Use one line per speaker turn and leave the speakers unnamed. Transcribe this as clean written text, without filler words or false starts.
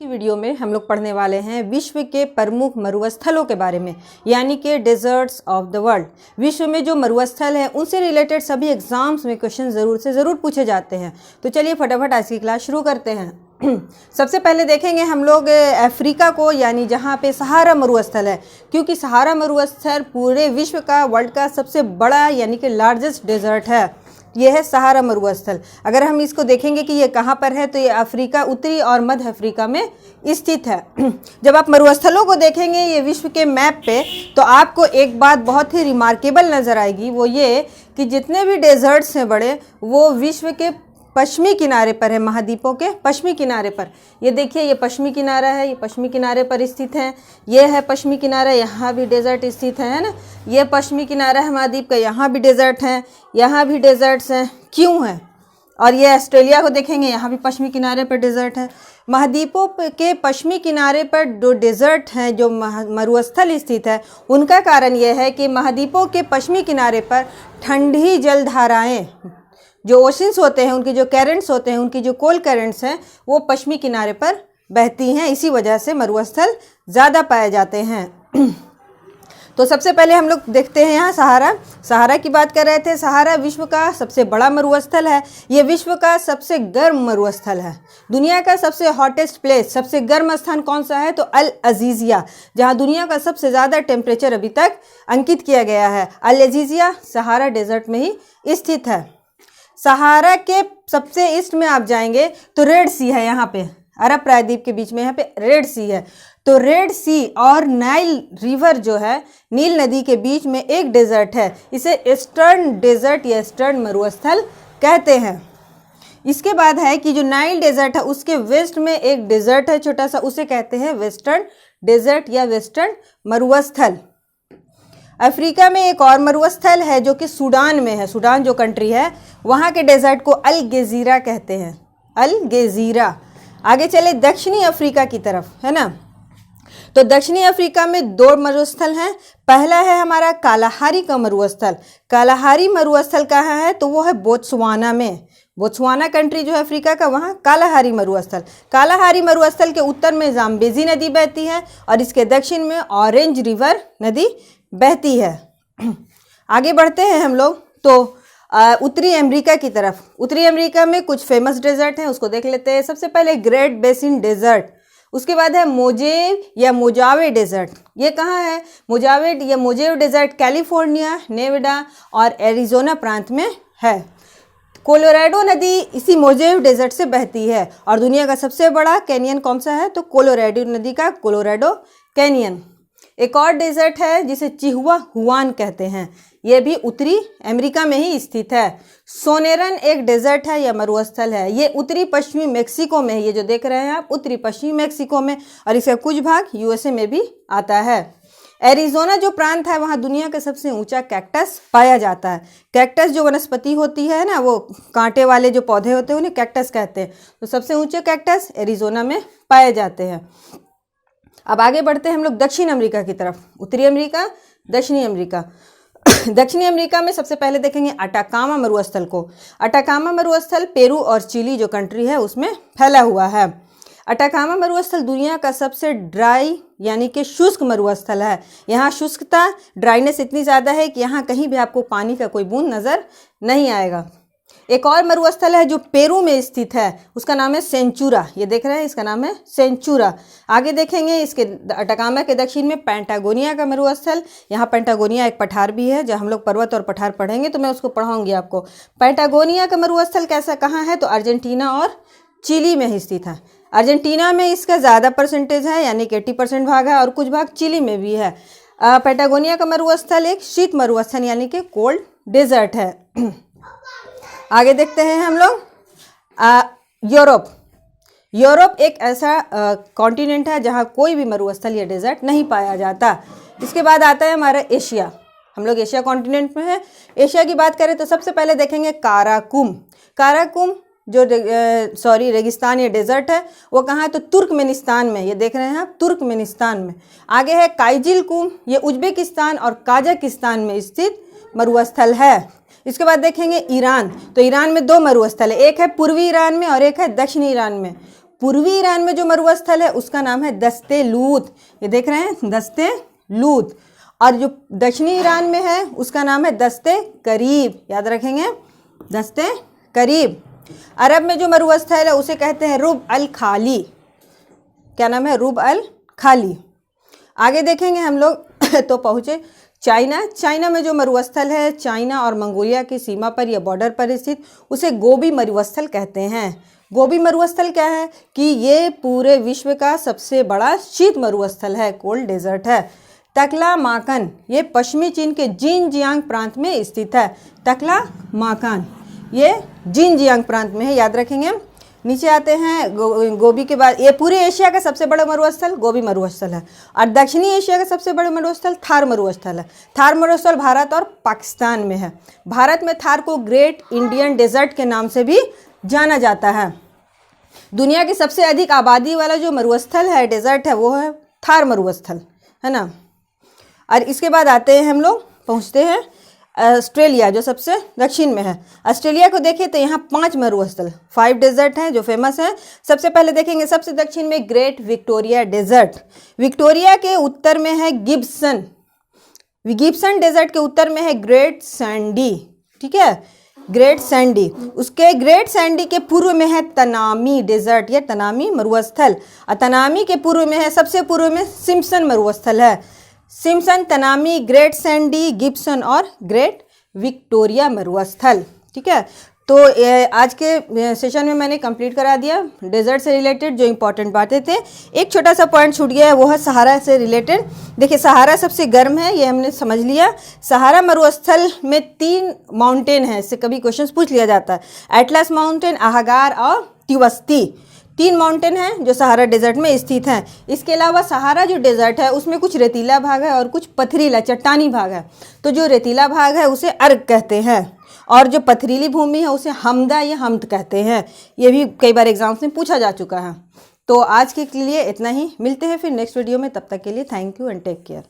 की वीडियो में हम लोग पढ़ने वाले हैं विश्व के प्रमुख मरुस्थलों के बारे में, यानी कि डेजर्ट्स ऑफ द वर्ल्ड। विश्व में जो मरुस्थल हैं उनसे रिलेटेड सभी एग्जाम्स में क्वेश्चन ज़रूर से ज़रूर पूछे जाते हैं। तो चलिए फटाफट आज की क्लास शुरू करते हैं। सबसे पहले देखेंगे हम लोग अफ्रीका को, यानी जहाँ पे सहारा मरुस्थल है, क्योंकि सहारा मरुस्थल पूरे विश्व का, वर्ल्ड का सबसे बड़ा यानी कि लार्जेस्ट डेजर्ट है। यह है सहारा मरुस्थल। अगर हम इसको देखेंगे कि ये कहाँ पर है, तो ये अफ्रीका, उत्तरी और मध्य अफ्रीका में स्थित है। जब आप मरुस्थलों को देखेंगे ये विश्व के मैप पे, तो आपको एक बात बहुत ही रिमार्केबल नज़र आएगी, वो ये कि जितने भी डेजर्ट्स हैं बड़े, वो विश्व के पश्चिमी किनारे पर है, महाद्वीपों के पश्चिमी किनारे पर। ये देखिए, ये पश्चिमी किनारा है, ये पश्चिमी किनारे पर स्थित है। ये है पश्चिमी किनारा, यहाँ भी डेजर्ट स्थित है ना। ये पश्चिमी किनारा है महाद्वीप का, यहाँ भी डेजर्ट हैं, यहाँ भी डेजर्ट्स हैं। क्यों है? और ये ऑस्ट्रेलिया को देखेंगे, यहाँ भी पश्चिमी किनारे पर डेजर्ट है। महाद्वीपों के पश्चिमी किनारे पर जो डेजर्ट हैं, जो मरुस्थल स्थित है, उनका कारण यह है कि महाद्वीपों के पश्चिमी किनारे पर ठंडी जलधाराएँ, जो ओशंस होते हैं, उनके जो करेंट्स होते हैं, उनकी जो कोल्ड करेंट्स हैं, वो पश्चिमी किनारे पर बहती हैं। इसी वजह से मरुस्थल ज़्यादा पाए जाते हैं। तो सबसे पहले हम लोग देखते हैं यहाँ सहारा की बात कर रहे थे। सहारा विश्व का सबसे बड़ा मरुस्थल है। ये विश्व का सबसे गर्म मरुस्थल है। दुनिया का सबसे हॉटेस्ट प्लेस, सबसे गर्म स्थान कौन सा है? तो अल अजीज़िया, जहाँ दुनिया का सबसे ज़्यादा टेम्परेचर अभी तक अंकित किया गया है। अल अजीज़िया सहारा डेजर्ट में ही स्थित है। सहारा के सबसे ईस्ट में आप जाएंगे तो रेड सी है, यहाँ पे अरब प्रायद्वीप के बीच में यहाँ पे रेड सी है। तो रेड सी और नाइल रिवर जो है, नील नदी के बीच में एक डेजर्ट है। इसे ईस्टर्न डेजर्ट या ईस्टर्न मरुस्थल कहते हैं। इसके बाद है कि जो नाइल डेजर्ट है, उसके वेस्ट में एक डेजर्ट है छोटा सा, उसे कहते हैं वेस्टर्न डेजर्ट या वेस्टर्न मरुस्थल। अफ्रीका में एक और मरुस्थल है जो कि सूडान में है। सूडान जो कंट्री है, वहाँ के डेजर्ट को अल गेज़ीरा कहते हैं, अल गेज़ीरा। आगे चले दक्षिणी अफ्रीका की तरफ, है ना। तो दक्षिणी अफ्रीका में दो मरुस्थल हैं। पहला है हमारा कालाहारी का मरुस्थल। कालाहारी मरुस्थल कहाँ है? तो वो है बोत्सवाना में। बोत्सवाना कंट्री जो है अफ्रीका का, वहाँ कालाहारी मरुस्थल। कालाहारी मरुस्थल के उत्तर में जाम्बेजी नदी बहती है और इसके दक्षिण में ऑरेंज रिवर नदी बहती है। आगे बढ़ते हैं हम लोग तो उत्तरी अमेरिका की तरफ। उत्तरी अमेरिका में कुछ फेमस डेजर्ट हैं, उसको देख लेते हैं। सबसे पहले ग्रेट बेसिन डेजर्ट, उसके बाद है मोजेव या मोजावे डेजर्ट। ये कहाँ है? मोजावे या मोजेव डेजर्ट कैलिफोर्निया, नेवाडा और एरिजोना प्रांत में है। कोलोराडो नदी इसी मोजेव डेजर्ट से बहती है। और दुनिया का सबसे बड़ा कैनियन कौन सा है? तो कोलोराडो नदी का कोलोराडो कैनियन। एक और डेजर्ट है जिसे चिहुआ हुआन कहते हैं, यह भी उत्तरी अमेरिका में ही स्थित है। सोनेरन एक डेजर्ट है या मरुस्थल है। ये उत्तरी पश्चिमी मेक्सिको में है। ये जो देख रहे हैं आप, उत्तरी पश्चिमी मेक्सिको में, और इसका कुछ भाग यूएसए में भी आता है। एरिजोना जो प्रांत है, वहाँ दुनिया का सबसे ऊंचा कैक्टस पाया जाता है। कैक्टस जो वनस्पति होती है ना, वो कांटे वाले जो पौधे होते हैं, उन्हें कैक्टस कहते हैं। तो सबसे ऊंचे कैक्टस एरिजोना में पाए जाते हैं। अब आगे बढ़ते हैं हम लोग दक्षिण अमेरिका की तरफ। उत्तरी अमेरिका, दक्षिणी अमेरिका। दक्षिणी अमेरिका में सबसे पहले देखेंगे अटाकामा मरुस्थल को। अटाकामा मरुस्थल पेरू और चिली जो कंट्री है उसमें फैला हुआ है। अटाकामा मरुस्थल दुनिया का सबसे ड्राई यानी कि शुष्क मरुस्थल है। यहाँ शुष्कता, ड्राइनेस इतनी ज़्यादा है कि यहाँ कहीं भी आपको पानी का कोई बूंद नज़र नहीं आएगा। एक और मरुस्थल है जो पेरू में स्थित है, उसका नाम है सेंचुरा। ये देख रहे हैं, इसका नाम है सेंचुरा। आगे देखेंगे इसके अटाकामा के दक्षिण में पैंटागोनिया का मरुस्थल। यहाँ पैंटागोनिया एक पठार भी है, जब हम लोग पर्वत और पठार पढ़ेंगे तो मैं उसको पढ़ाऊंगी आपको। पैंटागोनिया का मरुस्थल कैसा कहाँ है? तो अर्जेंटीना और चिली में ही स्थित है। अर्जेंटीना में इसका ज़्यादा परसेंटेज है, यानी कि 80% भाग है, और कुछ भाग चिली में भी है। पैंटागोनिया का मरुस्थल एक शीत मरुस्थल यानी कि कोल्ड डेजर्ट है। आगे देखते हैं हम लोग यूरोप। यूरोप एक ऐसा कॉन्टिनेंट है जहाँ कोई भी मरुस्थल या डेजर्ट नहीं पाया जाता। इसके बाद आता है हमारा एशिया। हम लोग एशिया कॉन्टिनेंट में है। एशिया की बात करें तो सबसे पहले देखेंगे काराकुम। काराकुम जो रेगिस्तान या डेजर्ट है, वो कहाँ है? तो तुर्कमेनिस्तान में। ये देख रहे हैं आप, तुर्कमेनिस्तान में। आगे है काइजिलकुम, ये उज्बेकिस्तान और काजाकिस्तान में स्थित मरुस्थल है। इसके बाद देखेंगे ईरान। तो ईरान में दो मरुस्थल है, एक है पूर्वी ईरान में और एक है दक्षिणी ईरान में। पूर्वी ईरान में जो मरुस्थल है उसका नाम है दस्ते लूत, ये देख रहे हैं दस्ते लूत। और जो दक्षिणी ईरान में है उसका नाम है दस्ते करीब, याद रखेंगे दस्ते करीब। अरब में जो मरुस्थल है उसे कहते हैं रुब अल खाली, क्या नाम है, रुब अल खाली। आगे देखेंगे हम लोग तो पहुँचे चाइना में जो मरुस्थल है चाइना और मंगोलिया की सीमा पर या बॉर्डर पर स्थित उसे गोबी मरुस्थल कहते हैं। गोबी मरुस्थल क्या है कि ये पूरे विश्व का सबसे बड़ा शीत मरुस्थल है, कोल्ड डेजर्ट है। तकलामाकन ये पश्चिमी चीन के जिनजियांग प्रांत में स्थित है। तकलामाकन ये जिनजियांग प्रांत में है, याद रखेंगे। नीचे आते हैं गोबी के बाद ये पूरे एशिया का सबसे बड़ा मरुस्थल गोबी मरुस्थल है। और दक्षिणी एशिया का सबसे बड़ा मरुस्थल थार मरुस्थल है। थार मरुस्थल भारत और पाकिस्तान में है। भारत में थार को ग्रेट इंडियन डेजर्ट के नाम से भी जाना जाता है। दुनिया की सबसे अधिक आबादी वाला जो मरुस्थल है डेजर्ट है वो है थार मरुस्थल, है ना। और इसके बाद आते हैं हम लोग पहुँचते हैं ऑस्ट्रेलिया जो सबसे दक्षिण में है। ऑस्ट्रेलिया को देखें तो यहाँ 5 मरुस्थल 5 डेजर्ट हैं जो फेमस हैं। सबसे पहले देखेंगे सबसे दक्षिण में ग्रेट विक्टोरिया डेजर्ट। विक्टोरिया के उत्तर में है गिब्सन डेजर्ट के उत्तर में है ग्रेट सैंडी, ठीक है, ग्रेट सैंडी। उसके ग्रेट सैंडी के पूर्व में है तनामी डेजर्ट या तनामी मरुस्थल। और तनामी के पूर्व में है, सबसे पूर्व में सिम्पसन मरुस्थल है। Simpson, Tanami, great Sandy, Gibson और ग्रेट विक्टोरिया मरुस्थल, ठीक है। तो आज के सेशन में मैंने कंप्लीट करा दिया डेजर्ट से रिलेटेड जो इंपॉर्टेंट बातें थे। एक छोटा सा पॉइंट छूट गया है, वो है सहारा से रिलेटेड। देखिए सहारा सबसे गर्म है, ये हमने समझ लिया। सहारा मरुस्थल में 3 माउंटेन है, इससे कभी क्वेश्चन पूछ लिया जाता है। एटलस माउंटेन, अहागार और तिवस्ती, 3 माउंटेन हैं जो सहारा डेजर्ट में स्थित हैं। इसके अलावा सहारा जो डेजर्ट है उसमें कुछ रेतीला भाग है और कुछ पथरीला चट्टानी भाग है। तो जो रेतीला भाग है उसे अर्ग कहते हैं और जो पथरीली भूमि है उसे हमदा या हमद कहते हैं। ये भी कई बार एग्जाम्स में पूछा जा चुका है। तो आज के लिए इतना ही, मिलते हैं फिर नेक्स्ट वीडियो में। तब तक के लिए thank you and take care.